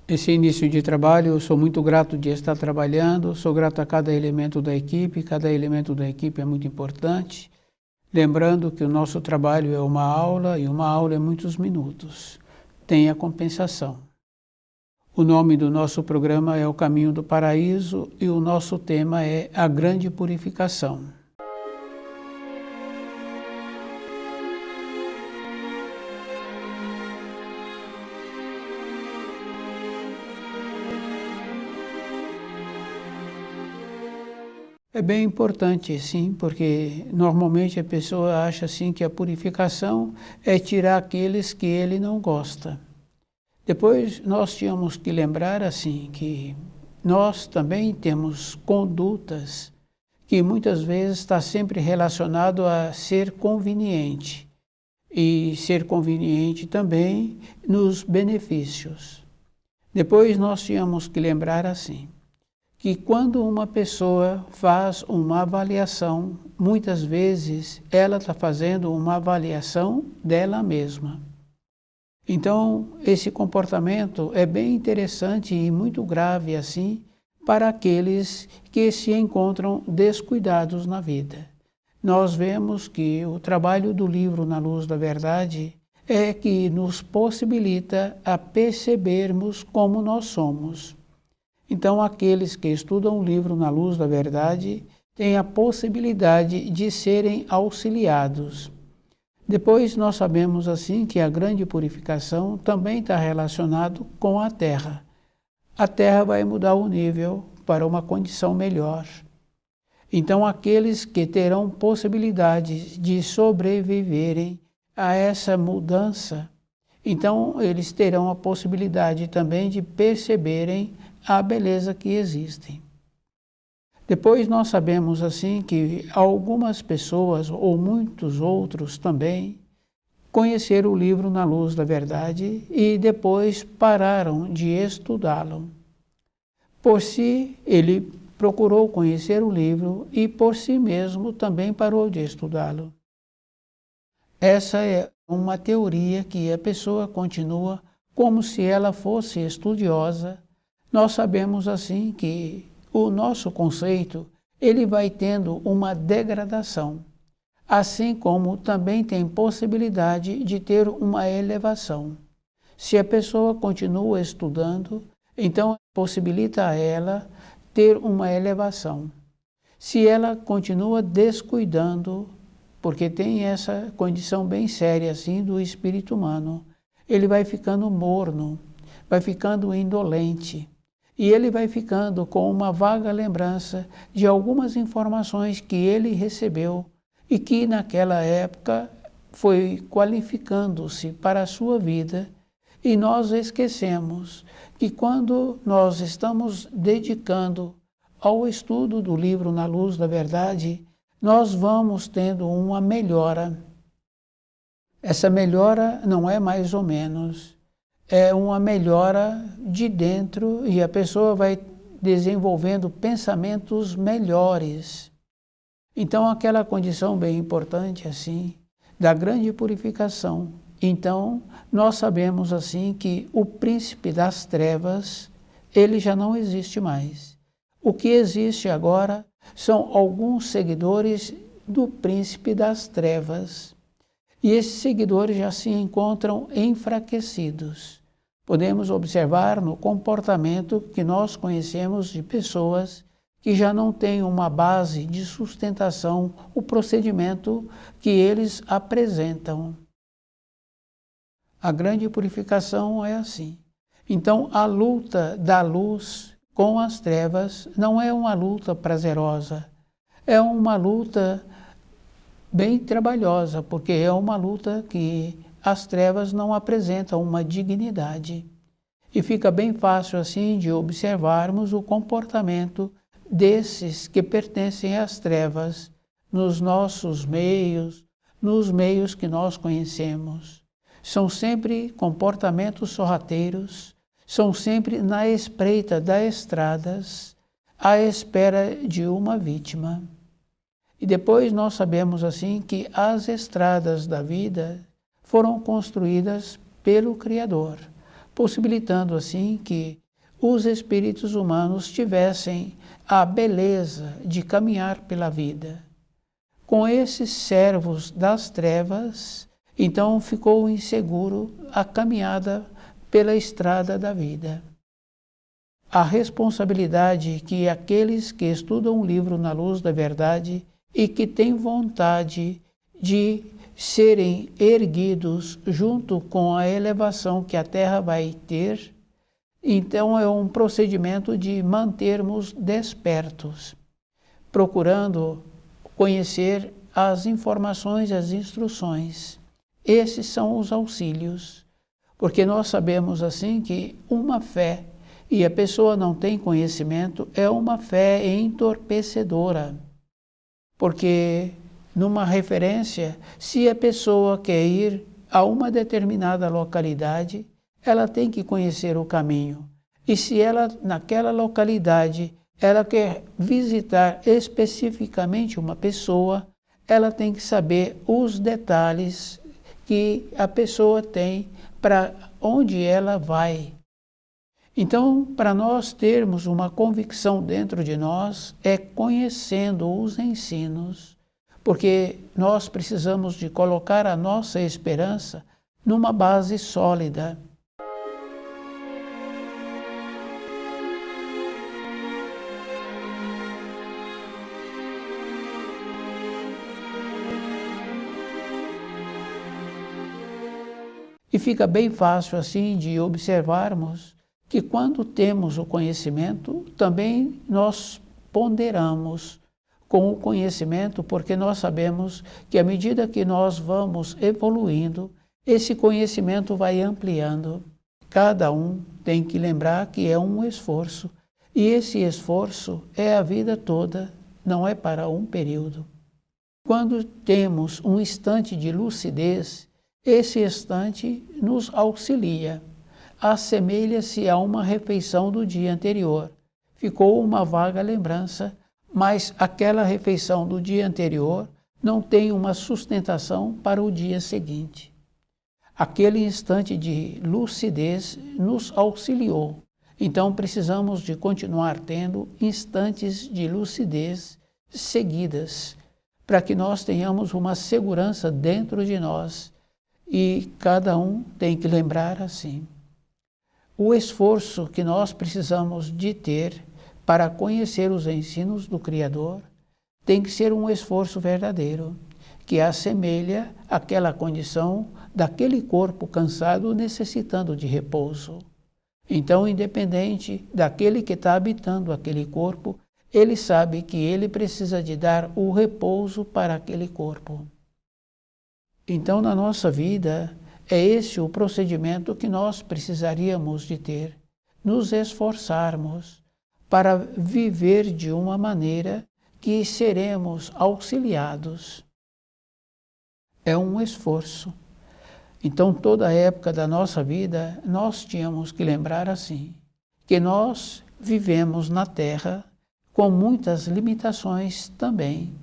Esse início de trabalho, eu sou muito grato de estar trabalhando, sou grato a cada elemento da equipe é muito importante. Lembrando que o nosso trabalho é uma aula, e uma aula é muitos minutos. Tem a compensação. O nome do nosso programa é O Caminho do Paraíso e o nosso tema é A Grande Purificação. É bem importante, sim, porque normalmente a pessoa acha assim que a purificação é tirar aqueles que ele não gosta. Depois nós tínhamos que lembrar assim que nós também temos condutas que muitas vezes está sempre relacionado a ser conveniente e ser conveniente também nos benefícios. Depois nós tínhamos que lembrar assim que quando uma pessoa faz uma avaliação, muitas vezes ela está fazendo uma avaliação dela mesma. Então, esse comportamento é bem interessante e muito grave assim para aqueles que se encontram descuidados na vida. Nós vemos que o trabalho do livro Na Luz da Verdade é que nos possibilita a percebermos como nós somos. Então, aqueles que estudam o livro Na Luz da Verdade têm a possibilidade de serem auxiliados. Depois, nós sabemos assim que a grande purificação também está relacionado com a Terra. A Terra vai mudar o nível para uma condição melhor. Então, aqueles que terão possibilidades de sobreviverem a essa mudança, então eles terão a possibilidade também de perceberem a beleza que existe. Depois nós sabemos assim que algumas pessoas, ou muitos outros também, conheceram o livro Na Luz da Verdade e depois pararam de estudá-lo. Por si, ele procurou conhecer o livro e por si mesmo também parou de estudá-lo. Essa é uma teoria que a pessoa continua como se ela fosse estudiosa. Nós sabemos assim que o nosso conceito ele vai tendo uma degradação, assim como também tem possibilidade de ter uma elevação. Se a pessoa continua estudando, então possibilita a ela ter uma elevação. Se ela continua descuidando, porque tem essa condição bem séria assim do espírito humano, ele vai ficando morno, vai ficando indolente. E ele vai ficando com uma vaga lembrança de algumas informações que ele recebeu e que naquela época foi qualificando-se para a sua vida. E nós esquecemos que quando nós estamos dedicando ao estudo do livro Na Luz da Verdade, nós vamos tendo uma melhora. Essa melhora não é mais ou menos. É uma melhora de dentro e a pessoa vai desenvolvendo pensamentos melhores. Então, aquela condição bem importante assim, da grande purificação. Então, nós sabemos assim que o príncipe das trevas, ele já não existe mais. O que existe agora são alguns seguidores do príncipe das trevas. E esses seguidores já se encontram enfraquecidos. Podemos observar no comportamento que nós conhecemos de pessoas que já não têm uma base de sustentação, o procedimento que eles apresentam. A grande purificação é assim. Então, a luta da luz com as trevas não é uma luta prazerosa, é uma luta bem trabalhosa, porque é uma luta que as trevas não apresentam uma dignidade. E fica bem fácil assim de observarmos o comportamento desses que pertencem às trevas nos nossos meios, nos meios que nós conhecemos. São sempre comportamentos sorrateiros, são sempre na espreita das estradas, à espera de uma vítima. E depois nós sabemos assim que as estradas da vida foram construídas pelo Criador, possibilitando assim que os espíritos humanos tivessem a beleza de caminhar pela vida. Com esses servos das trevas, então ficou inseguro a caminhada pela estrada da vida. A responsabilidade que aqueles que estudam o livro na luz da verdade e que têm vontade de serem erguidos junto com a elevação que a Terra vai ter, então é um procedimento de mantermos despertos, procurando conhecer as informações, as instruções. Esses são os auxílios, porque nós sabemos assim que uma fé e a pessoa não tem conhecimento é uma fé entorpecedora, porque numa referência, se a pessoa quer ir a uma determinada localidade, ela tem que conhecer o caminho. E se ela, naquela localidade, ela quer visitar especificamente uma pessoa, ela tem que saber os detalhes que a pessoa tem para onde ela vai. Então, para nós termos uma convicção dentro de nós, é conhecendo os ensinos, porque nós precisamos de colocar a nossa esperança numa base sólida. E fica bem fácil assim de observarmos que quando temos o conhecimento, também nós ponderamos com o conhecimento, porque nós sabemos que à medida que nós vamos evoluindo, esse conhecimento vai ampliando. Cada um tem que lembrar que é um esforço, e esse esforço é a vida toda, não é para um período. Quando temos um instante de lucidez, esse instante nos auxilia. Assemelha-se a uma refeição do dia anterior. Ficou uma vaga lembrança, mas aquela refeição do dia anterior não tem uma sustentação para o dia seguinte. Aquele instante de lucidez nos auxiliou. Então precisamos de continuar tendo instantes de lucidez seguidas, para que nós tenhamos uma segurança dentro de nós, e cada um tem que lembrar assim. O esforço que nós precisamos de ter para conhecer os ensinos do Criador tem que ser um esforço verdadeiro, que assemelha àquela condição daquele corpo cansado necessitando de repouso. Então, independente daquele que está habitando aquele corpo, ele sabe que ele precisa de dar o repouso para aquele corpo. Então, na nossa vida, é esse o procedimento que nós precisaríamos de ter, nos esforçarmos para viver de uma maneira que seremos auxiliados. É um esforço. Então, toda a época da nossa vida, nós tínhamos que lembrar assim, que nós vivemos na Terra com muitas limitações também,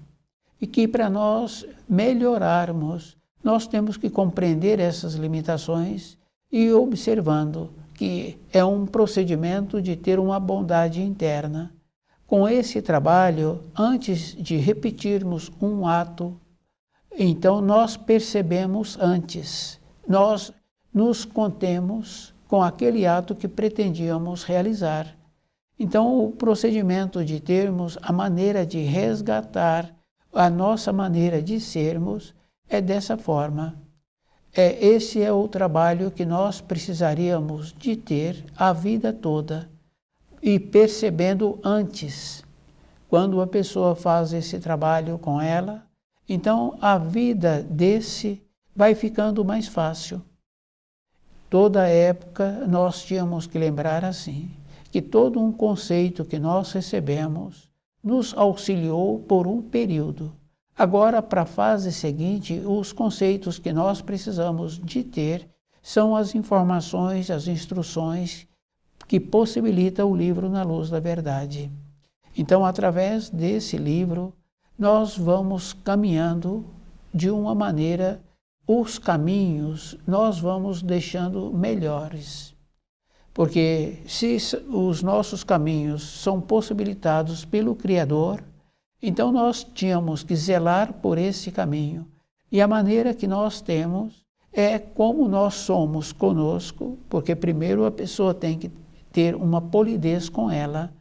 e que para nós melhorarmos, nós temos que compreender essas limitações e observando que é um procedimento de ter uma bondade interna. Com esse trabalho, antes de repetirmos um ato, então nós percebemos antes, nós nos contemos com aquele ato que pretendíamos realizar. Então o procedimento de termos a maneira de resgatar a nossa maneira de sermos é dessa forma. Esse é o trabalho que nós precisaríamos de ter a vida toda e percebendo antes. Quando a pessoa faz esse trabalho com ela, então a vida desse vai ficando mais fácil. Toda época nós tínhamos que lembrar assim, que todo um conceito que nós recebemos nos auxiliou por um período. Agora, para a fase seguinte, os conceitos que nós precisamos de ter são as informações, as instruções que possibilita o livro Na Luz da Verdade. Então, através desse livro, nós vamos caminhando de uma maneira, os caminhos nós vamos deixando melhores. Porque se os nossos caminhos são possibilitados pelo Criador, então nós tínhamos que zelar por esse caminho. E a maneira que nós temos é como nós somos conosco, porque primeiro a pessoa tem que ter uma polidez com ela,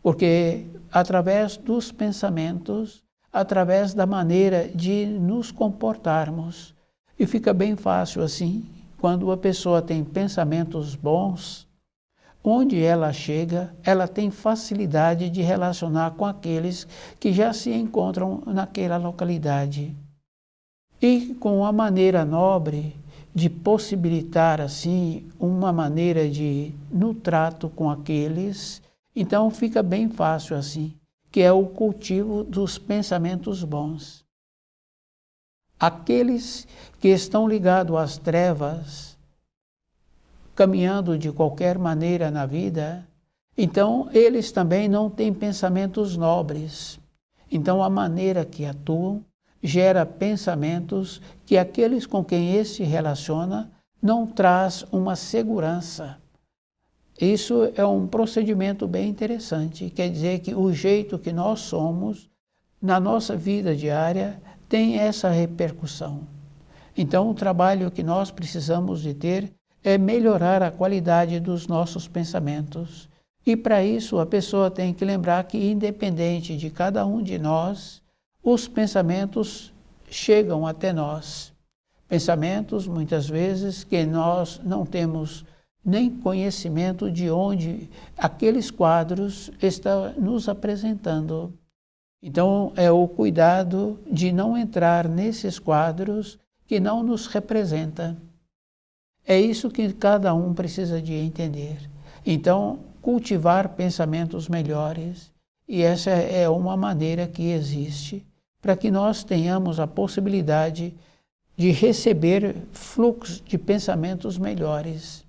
porque através dos pensamentos, através da maneira de nos comportarmos, e fica bem fácil assim, quando a pessoa tem pensamentos bons, onde ela chega, ela tem facilidade de relacionar com aqueles que já se encontram naquela localidade. E com a maneira nobre de possibilitar assim uma maneira de no trato com aqueles, então fica bem fácil assim, que é o cultivo dos pensamentos bons. Aqueles que estão ligados às trevas, caminhando de qualquer maneira na vida, então eles também não têm pensamentos nobres. Então a maneira que atuam gera pensamentos que aqueles com quem ele se relaciona não traz uma segurança. Isso é um procedimento bem interessante, quer dizer que o jeito que nós somos na nossa vida diária tem essa repercussão. Então o trabalho que nós precisamos de ter é melhorar a qualidade dos nossos pensamentos. E para isso a pessoa tem que lembrar que independente de cada um de nós, os pensamentos chegam até nós. Pensamentos, muitas vezes, que nós não temos nem conhecimento de onde aqueles quadros estão nos apresentando. Então, é o cuidado de não entrar nesses quadros que não nos representam. É isso que cada um precisa de entender. Então, cultivar pensamentos melhores, e essa é uma maneira que existe para que nós tenhamos a possibilidade de receber fluxos de pensamentos melhores.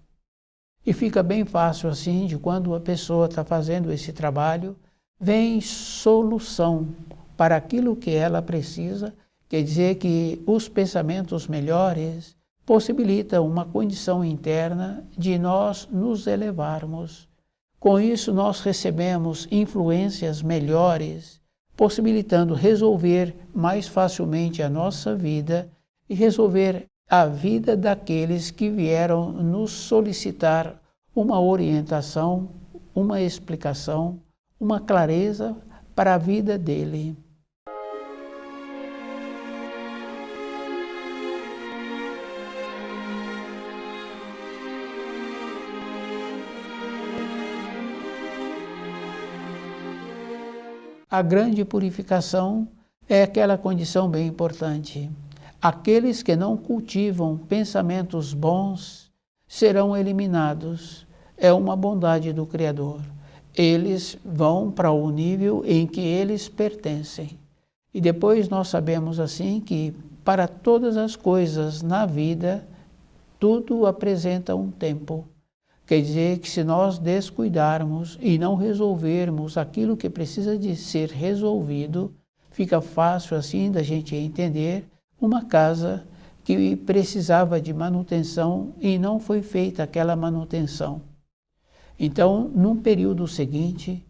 E fica bem fácil assim, de quando a pessoa está fazendo esse trabalho, vem solução para aquilo que ela precisa, quer dizer que os pensamentos melhores possibilitam uma condição interna de nós nos elevarmos. Com isso nós recebemos influências melhores, possibilitando resolver mais facilmente a nossa vida e resolver a vida daqueles que vieram nos solicitar uma orientação, uma explicação, uma clareza para a vida dele. A grande purificação é aquela condição bem importante. Aqueles que não cultivam pensamentos bons serão eliminados. É uma bondade do Criador. Eles vão para o nível em que eles pertencem. E depois nós sabemos assim que para todas as coisas na vida, tudo apresenta um tempo. Quer dizer que se nós descuidarmos e não resolvermos aquilo que precisa de ser resolvido, fica fácil assim da gente entender uma casa que precisava de manutenção e não foi feita aquela manutenção. Então, num período seguinte,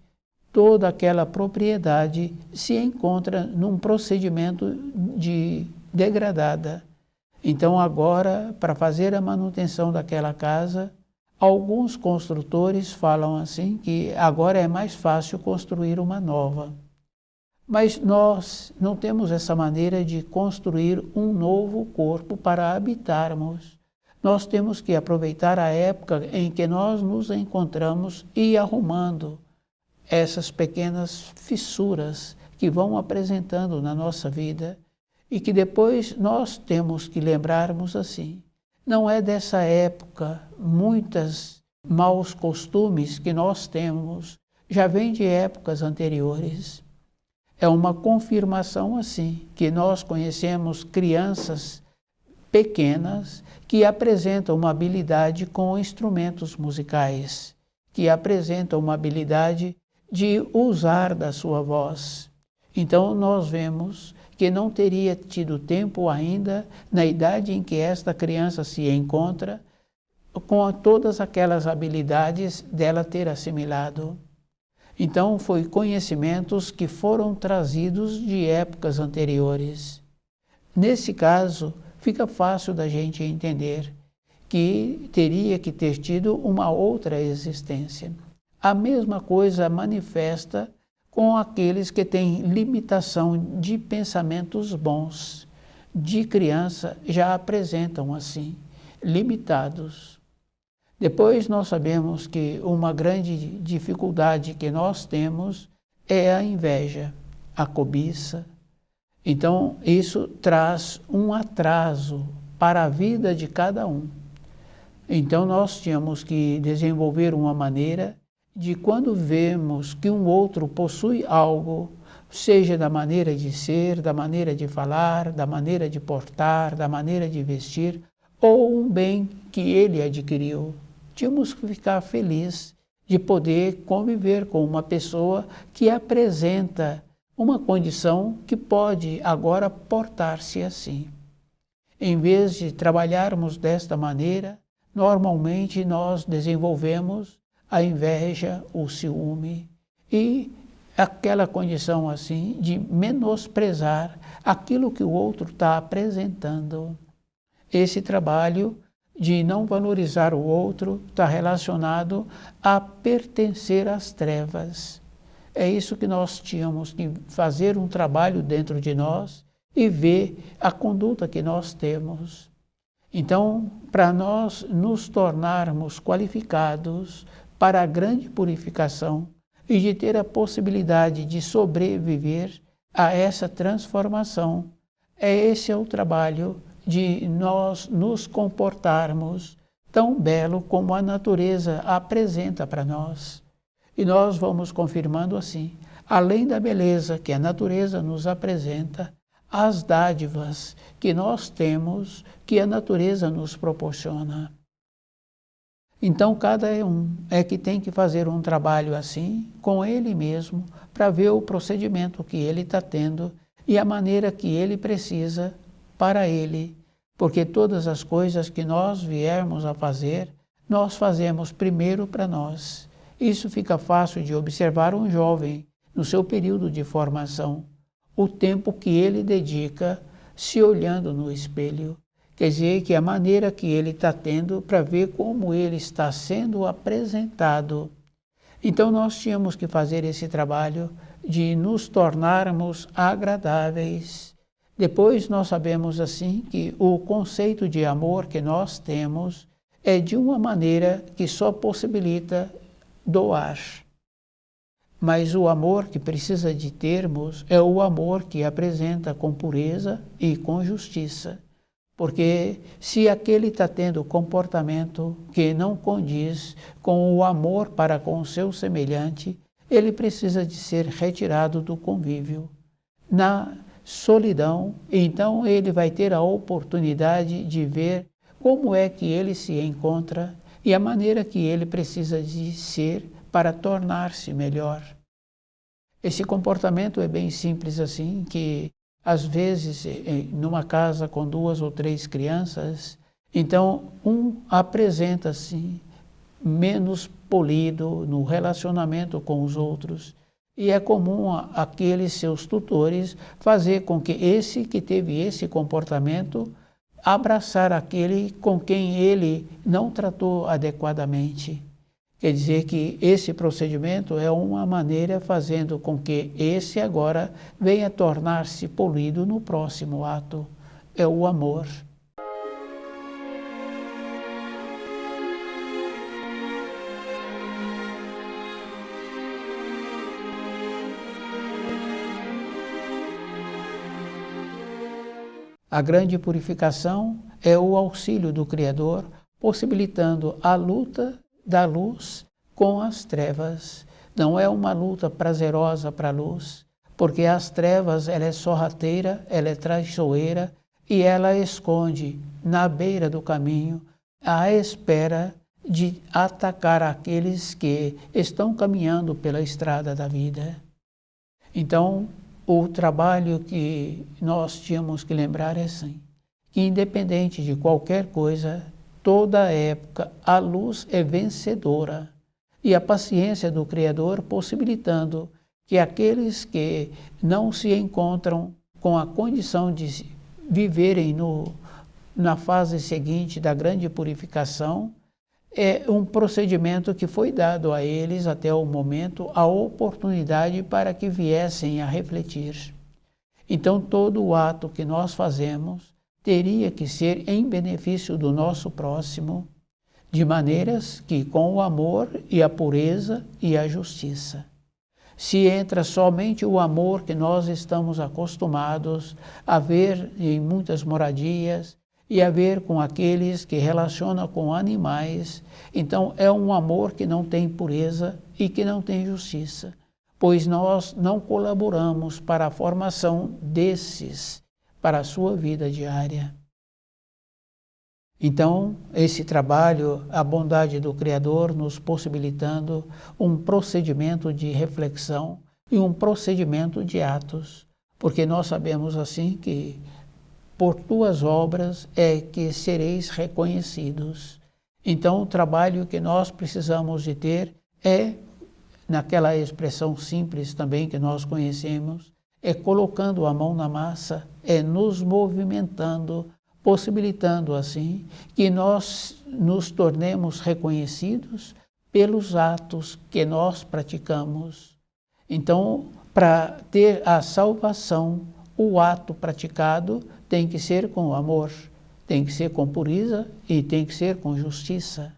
toda aquela propriedade se encontra num procedimento de degradada. Então, agora, para fazer a manutenção daquela casa, alguns construtores falam assim que agora é mais fácil construir uma nova. Mas nós não temos essa maneira de construir um novo corpo para habitarmos. Nós temos que aproveitar a época em que nós nos encontramos e ir arrumando essas pequenas fissuras que vão apresentando na nossa vida e que depois nós temos que lembrarmos assim. Não é dessa época, muitos maus costumes que nós temos já vêm de épocas anteriores. É uma confirmação assim, que nós conhecemos crianças pequenas que apresentam uma habilidade com instrumentos musicais, que apresentam uma habilidade de usar da sua voz. Então nós vemos que não teria tido tempo ainda, na idade em que esta criança se encontra, com todas aquelas habilidades dela ter assimilado. Então, foi conhecimentos que foram trazidos de épocas anteriores. Nesse caso, fica fácil da gente entender que teria que ter tido uma outra existência. A mesma coisa manifesta com aqueles que têm limitação de pensamentos bons. De criança já apresentam assim, limitados. Depois nós sabemos que uma grande dificuldade que nós temos é a inveja, a cobiça. Então isso traz um atraso para a vida de cada um. Então nós tínhamos que desenvolver uma maneira de quando vemos que um outro possui algo, seja da maneira de ser, da maneira de falar, da maneira de portar, da maneira de vestir, ou um bem que ele adquiriu, tínhamos que ficar felizes de poder conviver com uma pessoa que apresenta uma condição que pode agora portar-se assim. Em vez de trabalharmos desta maneira, normalmente nós desenvolvemos a inveja, o ciúme e aquela condição assim de menosprezar aquilo que o outro está apresentando. Esse trabalho de não valorizar o outro está relacionado a pertencer às trevas. É isso que nós tínhamos que fazer um trabalho dentro de nós e ver a conduta que nós temos. Então, para nós nos tornarmos qualificados para a grande purificação e de ter a possibilidade de sobreviver a essa transformação, esse é o trabalho de nós nos comportarmos tão belo como a natureza apresenta para nós. E nós vamos confirmando assim, além da beleza que a natureza nos apresenta, as dádivas que nós temos, que a natureza nos proporciona. Então cada um é que tem que fazer um trabalho assim, com ele mesmo, para ver o procedimento que ele está tendo e a maneira que ele precisa para ele, porque todas as coisas que nós viermos a fazer, nós fazemos primeiro para nós. Isso fica fácil de observar um jovem no seu período de formação, o tempo que ele dedica se olhando no espelho. Quer dizer que a maneira que ele está tendo para ver como ele está sendo apresentado. Então nós tínhamos que fazer esse trabalho de nos tornarmos agradáveis. Depois nós sabemos assim que o conceito de amor que nós temos é de uma maneira que só possibilita doar. Mas o amor que precisa de termos é o amor que apresenta com pureza e com justiça. Porque se aquele está tendo comportamento que não condiz com o amor para com o seu semelhante, ele precisa de ser retirado do convívio. Na solidão, então ele vai ter a oportunidade de ver como é que ele se encontra e a maneira que ele precisa de ser para tornar-se melhor. Esse comportamento é bem simples assim, que às vezes numa casa com 2 ou 3 crianças, então um apresenta-se menos polido no relacionamento com os outros. E é comum aqueles seus tutores fazer com que esse que teve esse comportamento abraçar aquele com quem ele não tratou adequadamente. Quer dizer que esse procedimento é uma maneira fazendo com que esse agora venha tornar-se polido no próximo ato. É o amor. A grande purificação é o auxílio do Criador, possibilitando a luta da luz com as trevas. Não é uma luta prazerosa para a luz, porque as trevas ela é sorrateira, ela é traiçoeira e ela esconde na beira do caminho à espera de atacar aqueles que estão caminhando pela estrada da vida. Então, o trabalho que nós tínhamos que lembrar é assim, que independente de qualquer coisa, toda época, a luz é vencedora e a paciência do Criador possibilitando que aqueles que não se encontram com a condição de viverem na fase seguinte da grande purificação, é um procedimento que foi dado a eles até o momento a oportunidade para que viessem a refletir. Então todo o ato que nós fazemos teria que ser em benefício do nosso próximo, de maneiras que com o amor e a pureza e a justiça. Se entra somente o amor que nós estamos acostumados a ver em muitas moradias e a ver com aqueles que relacionam com animais, então é um amor que não tem pureza e que não tem justiça, pois nós não colaboramos para a formação desses, para a sua vida diária. Então, esse trabalho, a bondade do Criador nos possibilitando um procedimento de reflexão e um procedimento de atos, porque nós sabemos assim que por tuas obras é que sereis reconhecidos. Então, o trabalho que nós precisamos de ter é, naquela expressão simples também que nós conhecemos, é colocando a mão na massa, é nos movimentando, possibilitando assim que nós nos tornemos reconhecidos pelos atos que nós praticamos. Então, para ter a salvação, o ato praticado tem que ser com amor, tem que ser com pureza e tem que ser com justiça.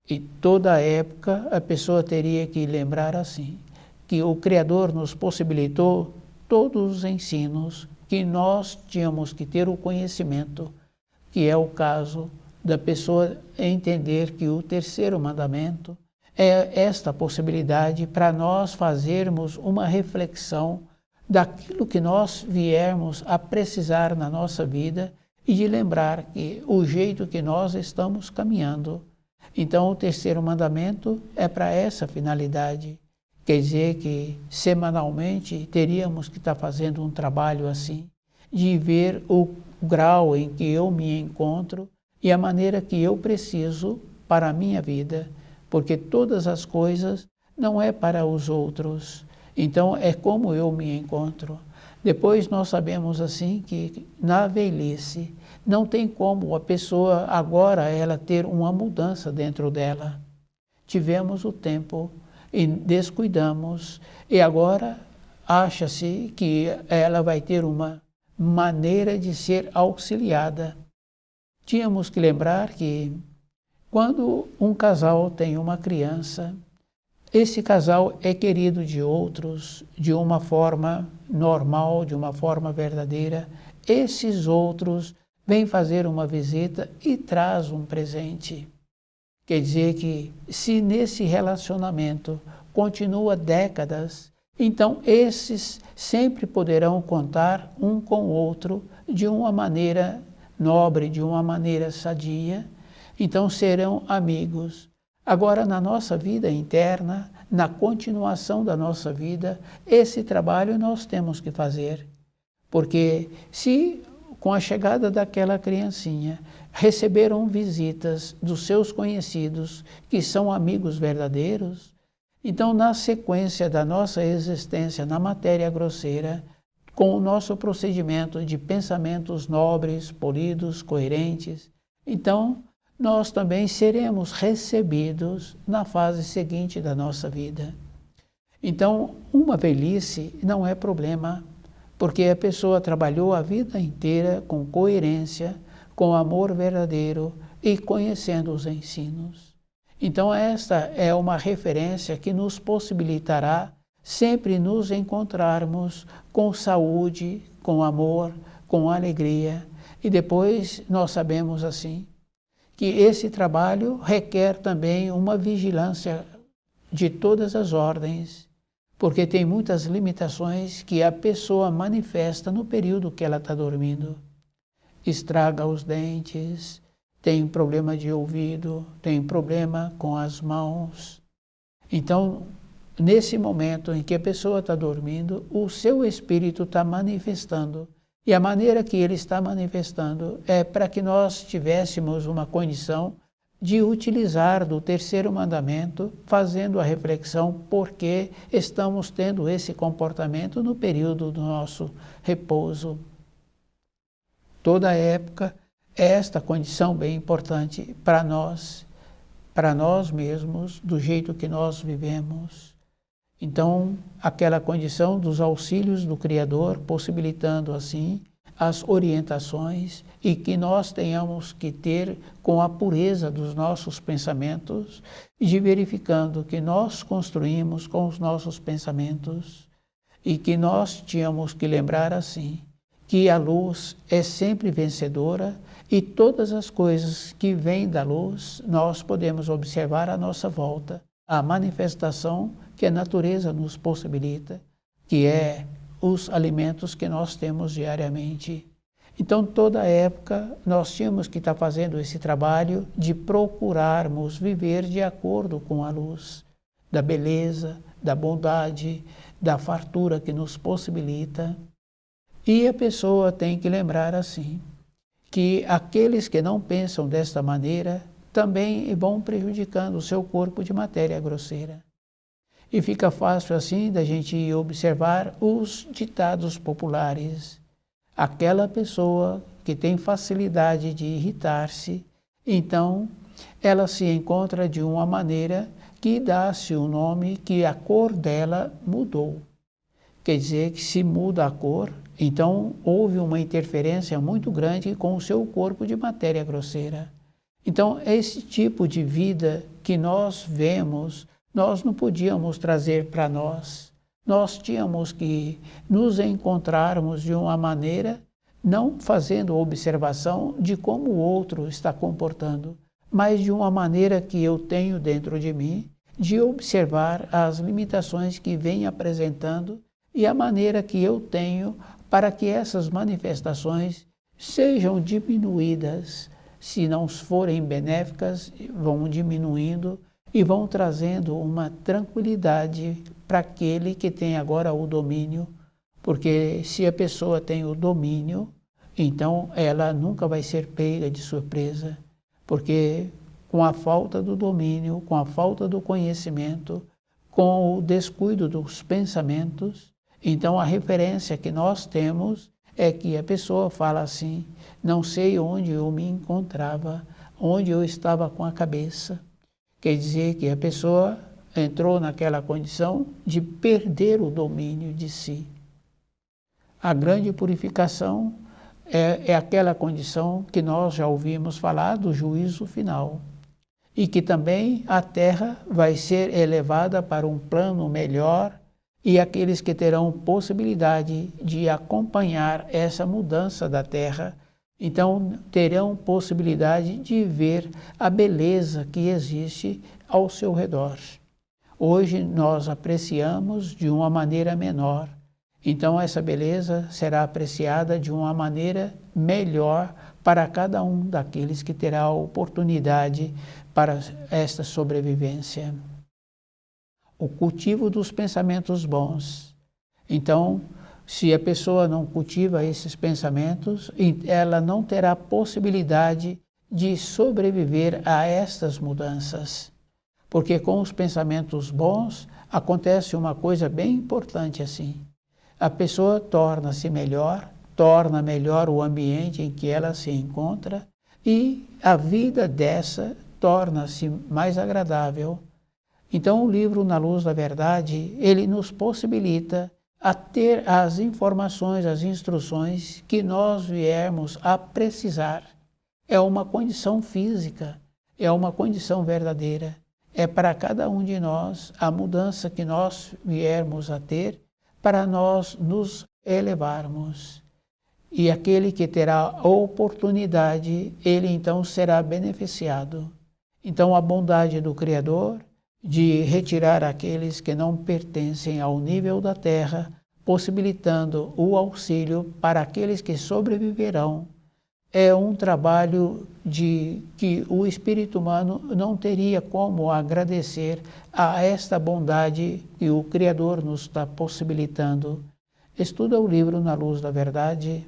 E toda época a pessoa teria que lembrar assim, que o Criador nos possibilitou todos os ensinos que nós tínhamos que ter o conhecimento, que é o caso da pessoa entender que o terceiro mandamento é esta possibilidade para nós fazermos uma reflexão daquilo que nós viermos a precisar na nossa vida e de lembrar que o jeito que nós estamos caminhando. Então o terceiro mandamento é para essa finalidade. Quer dizer que semanalmente teríamos que estar fazendo um trabalho assim, de ver o grau em que eu me encontro e a maneira que eu preciso para a minha vida, porque todas as coisas não é para os outros, então é como eu me encontro. Depois nós sabemos assim que na velhice não tem como a pessoa agora ela ter uma mudança dentro dela. Tivemos o tempo e descuidamos, e agora acha-se que ela vai ter uma maneira de ser auxiliada. Tínhamos que lembrar que quando um casal tem uma criança, esse casal é querido de outros de uma forma normal, de uma forma verdadeira. Esses outros vêm fazer uma visita e traz um presente. Quer dizer que se nesse relacionamento continua décadas, então esses sempre poderão contar um com o outro de uma maneira nobre, de uma maneira sadia, então serão amigos. Agora, na nossa vida interna, na continuação da nossa vida, esse trabalho nós temos que fazer. Porque se com a chegada daquela criancinha receberam visitas dos seus conhecidos, que são amigos verdadeiros, então na sequência da nossa existência na matéria grosseira, com o nosso procedimento de pensamentos nobres, polidos, coerentes, então nós também seremos recebidos na fase seguinte da nossa vida. Então, uma velhice não é problema, porque a pessoa trabalhou a vida inteira com coerência, com amor verdadeiro e conhecendo os ensinos. Então esta é uma referência que nos possibilitará sempre nos encontrarmos com saúde, com amor, com alegria. E depois nós sabemos assim, que esse trabalho requer também uma vigilância de todas as ordens, porque tem muitas limitações que a pessoa manifesta no período que ela está dormindo. Estraga os dentes, tem problema de ouvido, tem problema com as mãos. Então, nesse momento em que a pessoa está dormindo, o seu espírito está manifestando E a maneira que ele está manifestando é para que nós tivéssemos uma condição de utilizar do terceiro mandamento, fazendo a reflexão por que estamos tendo esse comportamento no período do nosso repouso. Toda época é esta condição bem importante para nós mesmos, do jeito que nós vivemos. Então, aquela condição dos auxílios do Criador, possibilitando assim as orientações e que nós tenhamos que ter com a pureza dos nossos pensamentos e de verificando que nós construímos com os nossos pensamentos e que nós tínhamos que lembrar assim, que a luz é sempre vencedora e todas as coisas que vêm da luz nós podemos observar à nossa volta, a manifestação que a natureza nos possibilita, que é os alimentos que nós temos diariamente. Então, toda época, nós tínhamos que estar fazendo esse trabalho de procurarmos viver de acordo com a luz, da beleza, da bondade, da fartura que nos possibilita. E a pessoa tem que lembrar assim, que aqueles que não pensam desta maneira também vão prejudicando o seu corpo de matéria grosseira. E fica fácil assim da gente observar os ditados populares. Aquela pessoa que tem facilidade de irritar-se, então ela se encontra de uma maneira que dá-se o nome que a cor dela mudou. Quer dizer que se muda a cor, então houve uma interferência muito grande com o seu corpo de matéria grosseira. Então esse tipo de vida que nós vemos, nós não podíamos trazer para nós. Nós tínhamos que nos encontrarmos de uma maneira, não fazendo observação de como o outro está comportando, mas de uma maneira que eu tenho dentro de mim, de observar as limitações que vem apresentando e a maneira que eu tenho para que essas manifestações sejam diminuídas. Se não forem benéficas, vão diminuindo e vão trazendo uma tranquilidade para aquele que tem agora o domínio, porque se a pessoa tem o domínio, então ela nunca vai ser pega de surpresa, porque com a falta do domínio, com a falta do conhecimento, com o descuido dos pensamentos, então a referência que nós temos é que a pessoa fala assim, não sei onde eu me encontrava, onde eu estava com a cabeça. Quer dizer que a pessoa entrou naquela condição de perder o domínio de si. A grande purificação é aquela condição que nós já ouvimos falar do juízo final. E que também a Terra vai ser elevada para um plano melhor e aqueles que terão possibilidade de acompanhar essa mudança da Terra, então terão possibilidade de ver a beleza que existe ao seu redor. Hoje nós apreciamos de uma maneira menor, então essa beleza será apreciada de uma maneira melhor para cada um daqueles que terá a oportunidade para esta sobrevivência. O cultivo dos pensamentos bons. Então, se a pessoa não cultiva esses pensamentos, ela não terá possibilidade de sobreviver a estas mudanças. Porque com os pensamentos bons, acontece uma coisa bem importante assim. A pessoa torna-se melhor, torna melhor o ambiente em que ela se encontra e a vida dessa torna-se mais agradável. Então o livro Na Luz da Verdade, ele nos possibilita a ter as informações, as instruções que nós viermos a precisar. É uma condição física, é uma condição verdadeira. É para cada um de nós a mudança que nós viermos a ter para nós nos elevarmos. E aquele que terá a oportunidade, ele então será beneficiado. Então a bondade do Criador de retirar aqueles que não pertencem ao nível da terra, possibilitando o auxílio para aqueles que sobreviverão, é um trabalho de que o espírito humano não teria como agradecer a esta bondade que o Criador nos está possibilitando. Estuda o livro Na Luz da Verdade,